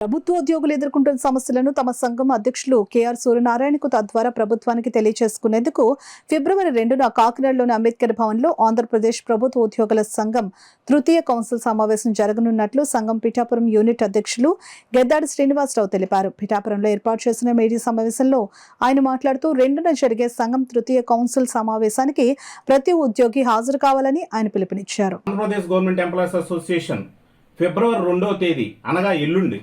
ప్రభుత్వ ఉద్యోగులు ఎదుర్కొంటున్న సమస్యలను తమ సంఘం అధ్యక్షులు కెఆర్ సూర్యనారాయణకు తద్వారా ప్రభుత్వానికి తెలియజేసుకునేందుకు ఫిబ్రవరి 2న కాకినాడలోని అంబేద్కర్ భవన్లో ఆంధ్రప్రదేశ్ ప్రభుత్వ ఉద్యోగుల సంఘం తృతీయ కౌన్సిల్ సమావేశం జరగనున్నట్లు సంఘం పిఠాపురం యూనిట్ అధ్యక్షులు గెద్దాడి శ్రీనివాసరావు తెలిపారు. పిఠాపురంలో ఏర్పాటు చేసిన మీడియా సమావేశంలో ఆయన మాట్లాడుతూ 2న జరిగే సంఘం తృతీయ కౌన్సిల్ సమావేశానికి ప్రతి ఉద్యోగి హాజరు కావాలని ఆయన పిలుపునిచ్చారు. ఆంధ్రప్రదేశ్ గవర్నమెంట్ ఎంప్లాయీస్ అసోసియేషన్ ఫిబ్రవరి 2వ తేదీ అనగా ఎల్లుండి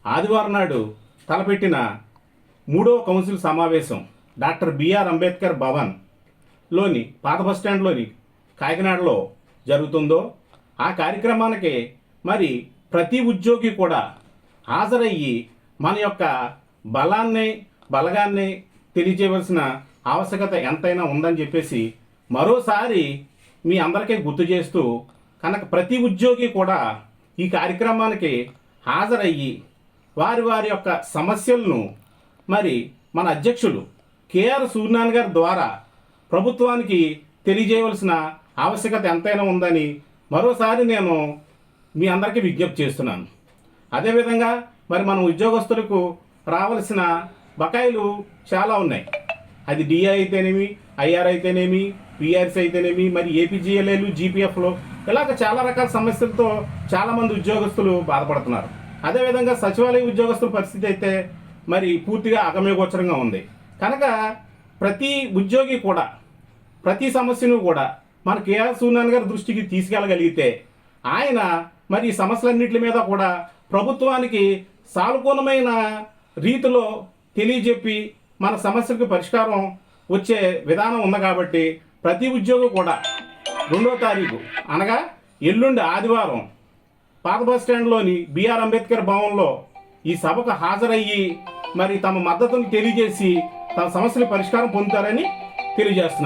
ఆదివారం నాడు తలపెట్టిన 3వ కౌన్సిల్ సమావేశం డాక్టర్ బిఆర్ అంబేద్కర్ భవన్లోని పాత బస్టాండ్లోని కాకినాడలో జరుగుతుందో ఆ కార్యక్రమానికి మరి ప్రతి ఉద్యోగి కూడా హాజరయ్యి మన యొక్క బలగాన్ని తెలియజేయవలసిన ఆవశ్యకత ఎంతైనా ఉందని చెప్పేసి మరోసారి మీ అందరికీ గుర్తు చేస్తూ కనుక ప్రతి ఉద్యోగి కూడా ఈ కార్యక్రమానికి హాజరయ్యి వారి యొక్క సమస్యలను మరి మన అధ్యక్షులు కెఆర్ సూర్యనారాయణ గారి ద్వారా ప్రభుత్వానికి తెలియజేయవలసిన ఆవశ్యకత ఎంతైనా ఉందని మరోసారి నేను మీ అందరికీ విజ్ఞప్తి చేస్తున్నాను. అదేవిధంగా మరి మన ఉద్యోగస్తులకు రావాల్సిన బకాయిలు చాలా ఉన్నాయి. అది డిఐ అయితేనేమి, ఐఆర్ అయితేనేమి, పిఆర్సీ అయితేనేమి, మరి ఏపీజీఎల్ఏలు, జీపీఎఫ్లో ఇలాగ చాలా రకాల సమస్యలతో చాలామంది ఉద్యోగస్తులు బాధపడుతున్నారు. అదేవిధంగా సచివాలయ ఉద్యోగస్తుల పరిస్థితి అయితే మరి పూర్తిగా అగమ్యగోచరంగా ఉంది. కనుక ప్రతి ఉద్యోగి కూడా ప్రతి సమస్యను కూడా మన కెఆర్ సూర్యనారాయణ గారి దృష్టికి తీసుకెళ్ళగలిగితే ఆయన మరి ఈ సమస్యలన్నింటి మీద కూడా ప్రభుత్వానికి సానుకూలమైన రీతిలో తెలియజెప్పి మన సమస్యలకు పరిష్కారం వచ్చే విధానం ఉంది. కాబట్టి ప్రతి ఉద్యోగి కూడా 2వ తారీఖు అనగా ఎల్లుండి ఆదివారం పాత బస్టాండ్లోని బిఆర్ అంబేద్కర్ భవన్లో ఈ సభకు హాజరయ్యి మరి తమ మద్దతును తెలియజేసి తమ సమస్యల పరిష్కారం పొందుతారని తెలియజేస్తున్నారు.